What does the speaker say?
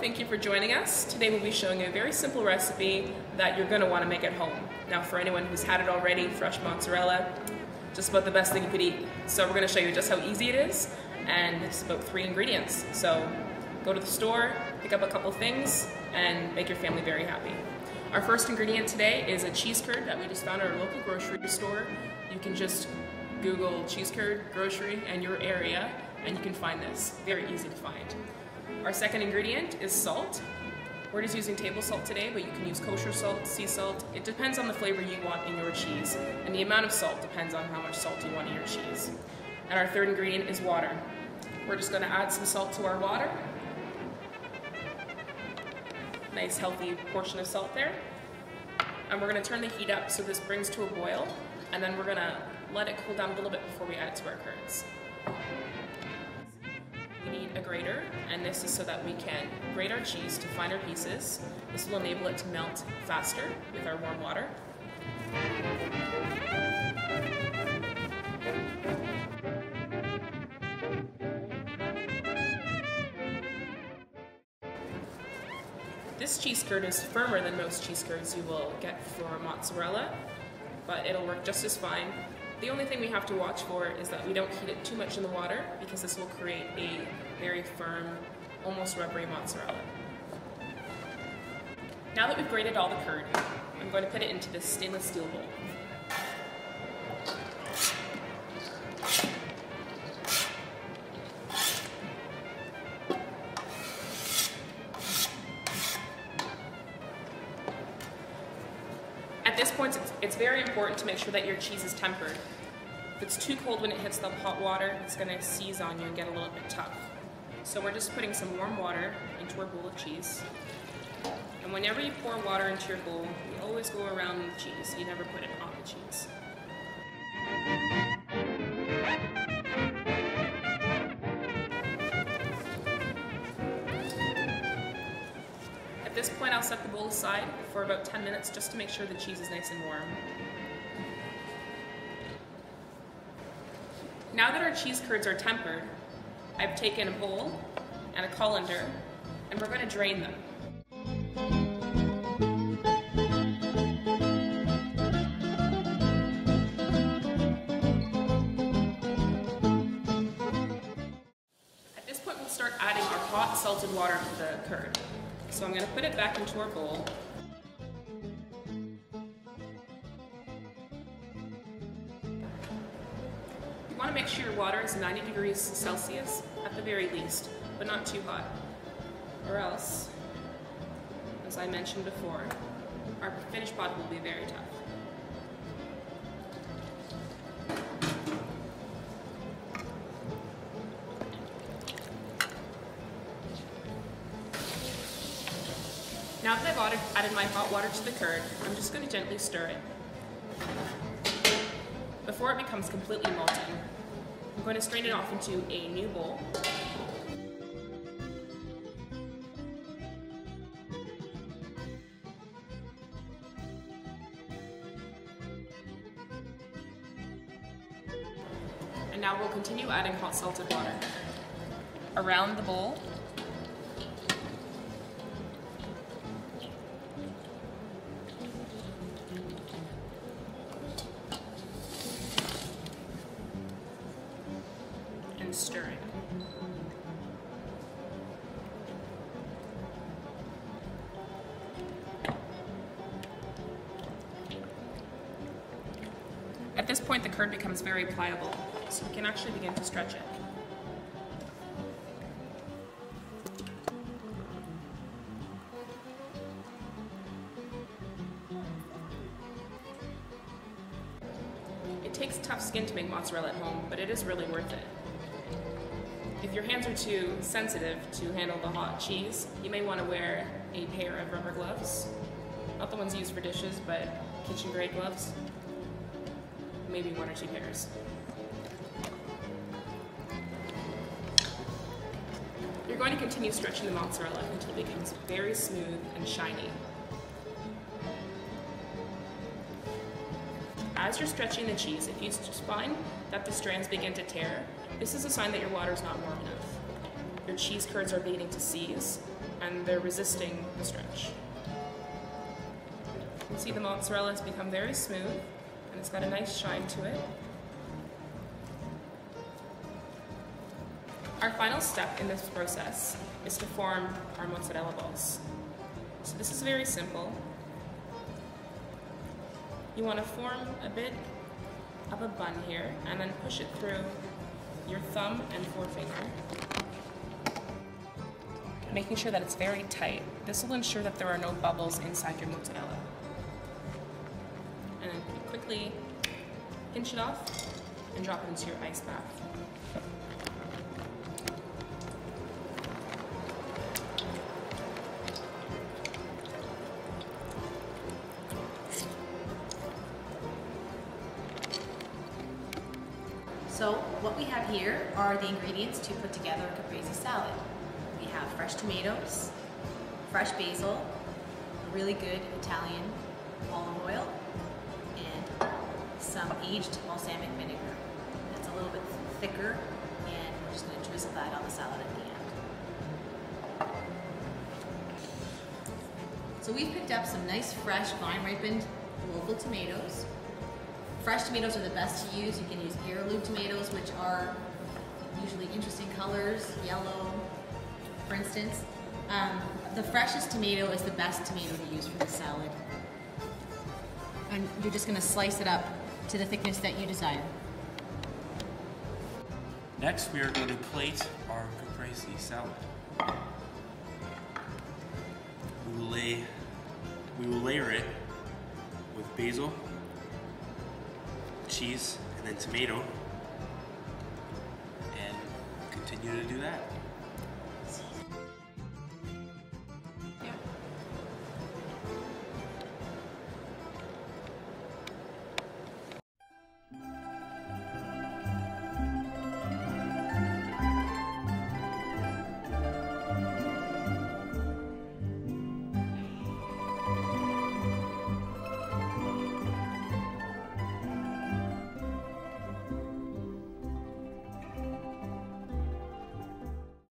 thank you for joining us. Today we'll be showing you a very simple recipe that you're going to want to make at home. Now for anyone who's had it already, fresh mozzarella, just about the best thing you could eat. So we're going to show you just how easy it is, and it's about 3 ingredients. So go to the store, pick up a couple things, and make your family very happy. Our first ingredient today is a cheese curd that we just found at our local grocery store. You can just Google cheese curd, grocery, and your area, and you can find this. Very easy to find. Our second ingredient is salt. We're just using table salt today, but you can use kosher salt, sea salt. It depends on the flavor you want in your cheese, and the amount of salt depends on how much salt you want in your cheese. And our third ingredient is water. We're just going to add some salt to our water. Nice healthy portion of salt there. And we're going to turn the heat up so this brings to a boil, and then we're going to let it cool down a little bit before we add it to our curds. We need a grater, and this is so that we can grate our cheese to finer pieces. This will enable it to melt faster with our warm water. This cheese curd is firmer than most cheese curds you will get for mozzarella, but it'll work just as fine. The only thing we have to watch for is that we don't heat it too much in the water, because this will create a very firm, almost rubbery mozzarella. Now that we've grated all the curd, I'm going to put it into this stainless steel bowl. At this point, it's very important to make sure that your cheese is tempered. If it's too cold when it hits the hot water, it's going to seize on you and get a little bit tough. So we're just putting some warm water into our bowl of cheese. And whenever you pour water into your bowl, you always go around the cheese. You never put it on the cheese. At this point, I'll set the bowl aside for about 10 minutes just to make sure the cheese is nice and warm. Now that our cheese curds are tempered, I've taken a bowl and a colander, and we're going to drain them. At this point, we'll start adding our hot salted water to the curd. So I'm going to put it back into our bowl. You want to make sure your water is 90 degrees Celsius at the very least, but not too hot. Or else, as I mentioned before, our finished product will be very tough. Now that I've added my hot water to the curd, I'm just going to gently stir it. Before it becomes completely molten, I'm going to strain it off into a new bowl. And now we'll continue adding hot salted water around the bowl. And stirring. At this point, the curd becomes very pliable, so we can actually begin to stretch it. It takes tough skin to make mozzarella at home, but it is really worth it. If your hands are too sensitive to handle the hot cheese, you may want to wear a pair of rubber gloves. Not the ones used for dishes, but kitchen grade gloves. Maybe 1 or 2 pairs. You're going to continue stretching the mozzarella until it becomes very smooth and shiny. As you're stretching the cheese, if you find that the strands begin to tear, this is a sign that your water is not warm enough. Your cheese curds are beginning to seize, and they're resisting the stretch. You can see the mozzarella has become very smooth and it's got a nice shine to it. Our final step in this process is to form our mozzarella balls. So this is very simple. You want to form a bit of a bun here and then push it through your thumb and forefinger, making sure that it's very tight. This will ensure that there are no bubbles inside your mozzarella. And then quickly pinch it off and drop it into your ice bath. So what we have here are the ingredients to put together a caprese salad. We have fresh tomatoes, fresh basil, really good Italian olive oil, and some aged balsamic vinegar. It's a little bit thicker, and we're just going to drizzle that on the salad at the end. So we've picked up some nice, fresh, vine-ripened local tomatoes. Fresh tomatoes are the best to use. You can use heirloom tomatoes, which are usually interesting colors, yellow, for instance. The freshest tomato is the best tomato to use for the salad. And you're just going to slice it up to the thickness that you desire. Next, we are going to plate our caprese salad. We will layer it with basil, cheese, and then tomato, and continue to do that.